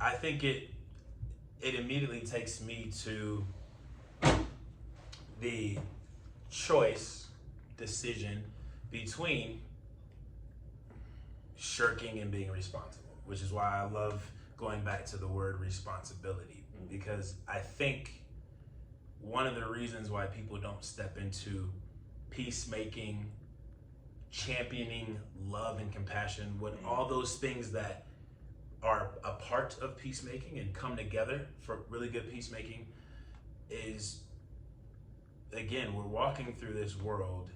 I think it immediately takes me to the decision between shirking and being responsible, which is why I love going back to the word responsibility, because I think one of the reasons why people don't step into peacemaking, championing love and compassion, with all those things that are a part of peacemaking and come together for really good peacemaking, is, again, we're walking through this world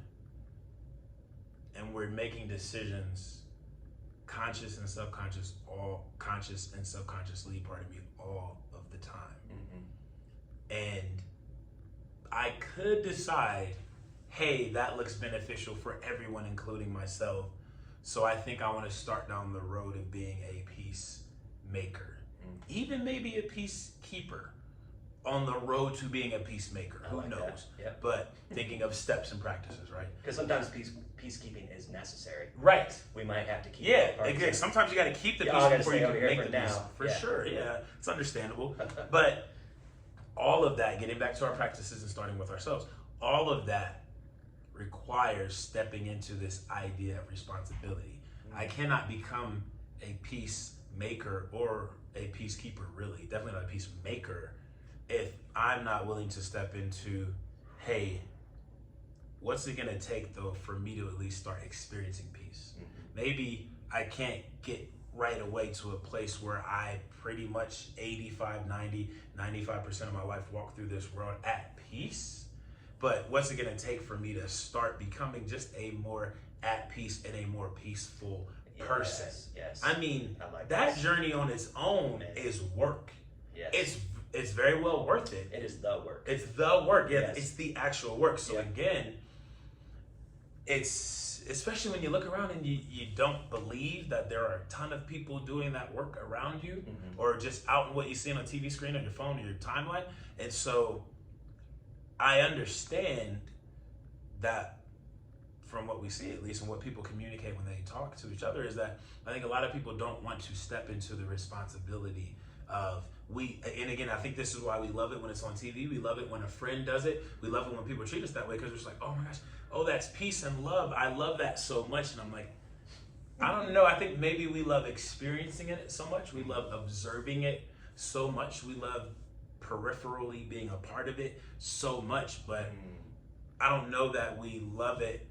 and we're making decisions, conscious and subconscious, all conscious and subconsciously, part of me, all of the time. And I could decide, hey, that looks beneficial for everyone, including myself. So I think I want to start down the road of being a peacemaker, even maybe a peacekeeper, on the road to being a peacemaker. Who knows? Yep. But thinking of steps and practices, right? Because sometimes peacekeeping is necessary. Right. We might have to keep. Exactly. Sometimes you got to keep the peace before you can make the peace. For sure. Yeah, it's understandable. But all of that, getting back to our practices and starting with ourselves, all of that requires stepping into this idea of responsibility. I cannot become a peacemaker or a peacekeeper, really, definitely not a peacemaker, if I'm not willing to step into, hey, what's it gonna take though for me to at least start experiencing peace? Maybe I can't get right away to a place where I pretty much 85, 90, 95% of my life walk through this world at peace. But what's it gonna take for me to start becoming just a more at peace and a more peaceful person? Yes. I mean, like that journey on its own is work. Yes. It's very well worth it. It is the work. It's the work. Yeah, Yes. It's the actual work. So again, it's, especially when you look around and you don't believe that there are a ton of people doing that work around you, or just out in what you see on a TV screen or your phone or your timeline. And so I understand that, from what we see at least, and what people communicate when they talk to each other, is that I think a lot of people don't want to step into the responsibility of, and again, I think this is why we love it when it's on TV. We love it when a friend does it. We love it when people treat us that way, because we're just like, oh my gosh, oh, that's peace and love. I love that so much. And I'm like, I don't know. I think maybe we love experiencing it so much. We love observing it so much. We love peripherally being a part of it so much. But I don't know that we love it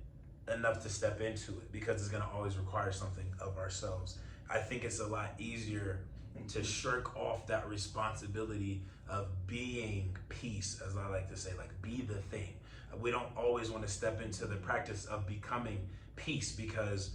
enough to step into it, because it's going to always require something of ourselves. I think it's a lot easier to shirk off that responsibility of being peace, as I like to say, like, be the thing. We don't always want to step into the practice of becoming peace, because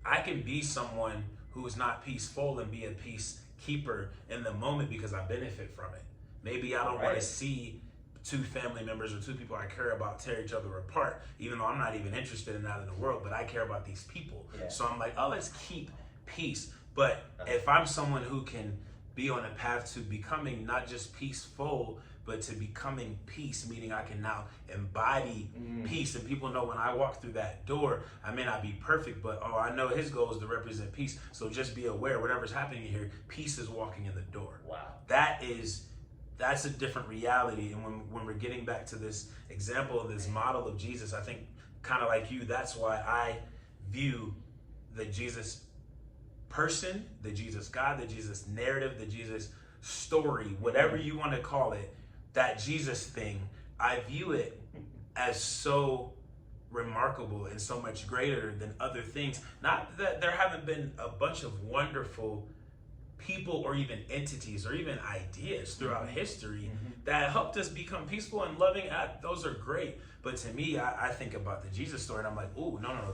I can be someone who is not peaceful and be a peacekeeper in the moment because I benefit from it. Maybe I don't want to see two family members or two people I care about tear each other apart, even though I'm not even interested in that in the world, but I care about these people. So I'm like, oh, let's keep peace. But if I'm someone who can be on a path to becoming not just peaceful, but to becoming peace, meaning I can now embody peace, and people know when I walk through that door, I may not be perfect, but I know his goal is to represent peace. So just be aware, whatever's happening here, peace is walking in the door. Wow. That's a different reality. And when we're getting back to this example of this model of Jesus, I think, kind of like you, that's why I view the Jesus person, the Jesus God, the Jesus narrative, the Jesus story, whatever you want to call it, that Jesus thing, I view it as so remarkable and so much greater than other things. Not that there haven't been a bunch of wonderful people or even entities or even ideas throughout history that helped us become peaceful and loving. Those are great. But to me, I think about the Jesus story and I'm like, oh, no,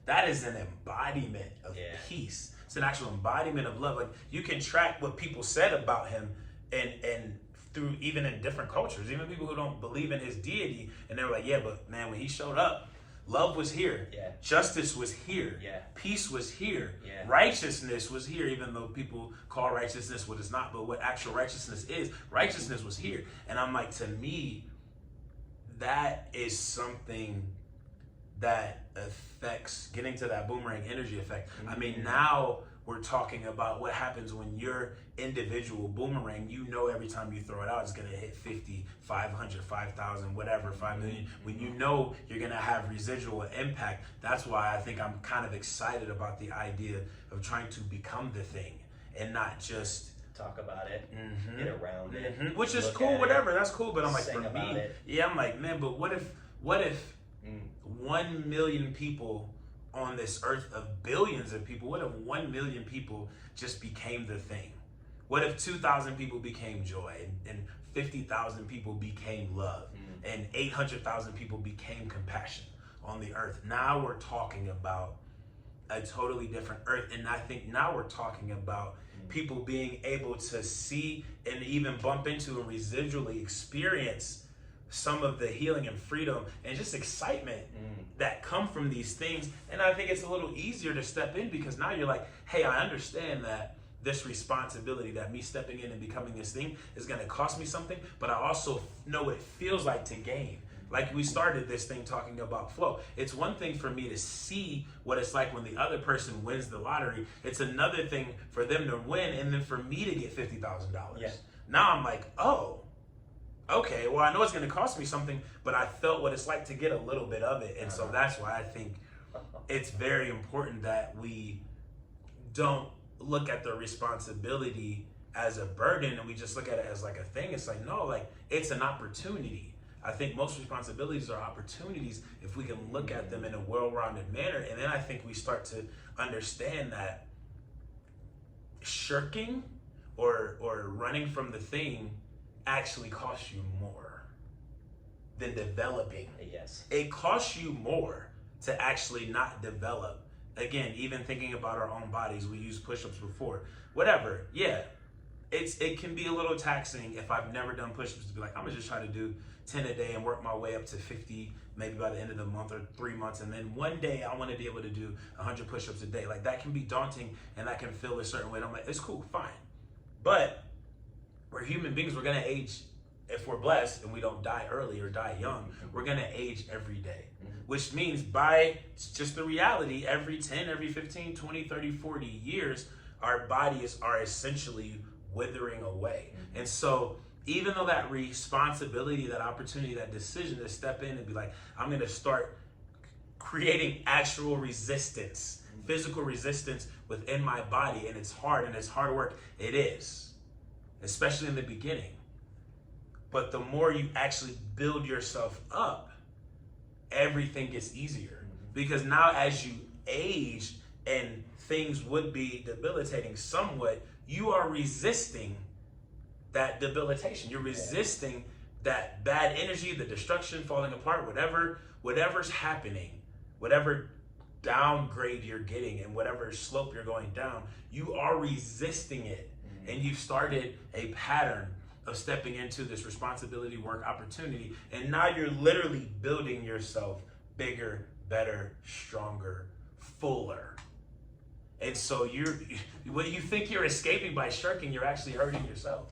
that is an embodiment of peace. It's an actual embodiment of love. Like, you can track what people said about him and through, even in different cultures, even people who don't believe in his deity, and they were like, yeah, but man, when he showed up, love was here. Justice was here. Peace was here. Righteousness was here, even though people call righteousness what it's not, but what actual righteousness is, righteousness was here. And I'm like, to me, that is something that affects, getting to that boomerang energy effect. I mean, now we're talking about what happens when your individual boomerang, you know, every time you throw it out, it's going to hit 50, 500, 5,000, whatever, 5 million. When you know you're going to have residual impact, that's why I think I'm kind of excited about the idea of trying to become the thing and not just talk about it, get around it, which is look cool, at whatever, it, that's cool. But I'm like, sing for about me, it. yeah, I'm like, man, but what if 1 million people on this earth of billions of people, what if 1 million people just became the thing? What if 2,000 people became joy and 50,000 people became love and 800,000 people became compassion on the earth? Now we're talking about a totally different earth. And I think now we're talking about people being able to see and even bump into and residually experience some of the healing and freedom and just excitement that come from these things. And I think it's a little easier to step in because now you're like, hey, I understand that this responsibility, that me stepping in and becoming this thing is going to cost me something, but I also know what it feels like to gain. Like we started this thing talking about flow. It's one thing for me to see what it's like when the other person wins the lottery. It's another thing for them to win and then for me to get $50,000. Yeah. Now I'm like, oh, okay, well, I know it's going to cost me something, but I felt what it's like to get a little bit of it. And so that's why I think it's very important that we don't look at the responsibility as a burden and we just look at it as like a thing. It's like, no, like it's an opportunity. I think most responsibilities are opportunities if we can look at them in a well-rounded manner. And then I think we start to understand that shirking or running from the thing actually costs you more than developing. Yes. It costs you more to actually not develop. Again, even thinking about our own bodies, we used push-ups before. Whatever, yeah. It can be a little taxing if I've never done push-ups to be like, I'm gonna just try to do 10 a day and work my way up to 50 maybe by the end of the month or 3 months, and then one day I want to be able to do 100 push-ups a day. Like that can be daunting and that can feel a certain way. And I'm like, it's cool, fine. But we're human beings, we're gonna age. If we're blessed and we don't die early or die young, we're gonna age every day. Which means by just the reality, every 10, every 15, 20, 30, 40 years, our bodies are essentially withering away. And so even though that responsibility, that opportunity, that decision to step in and be like, I'm gonna start creating actual resistance, physical resistance within my body, and it's hard and it's hard work, it is, especially in the beginning. But the more you actually build yourself up, everything gets easier. Because now as you age and things would be debilitating somewhat, you are resisting that debilitation. You're resisting that bad energy, the destruction, falling apart, whatever's happening, whatever downgrade you're getting and whatever slope you're going down, you are resisting it. And you've started a pattern of stepping into this responsibility, work, opportunity, and now you're literally building yourself bigger, better, stronger, fuller. And so when you think you're escaping by shirking, you're actually hurting yourself.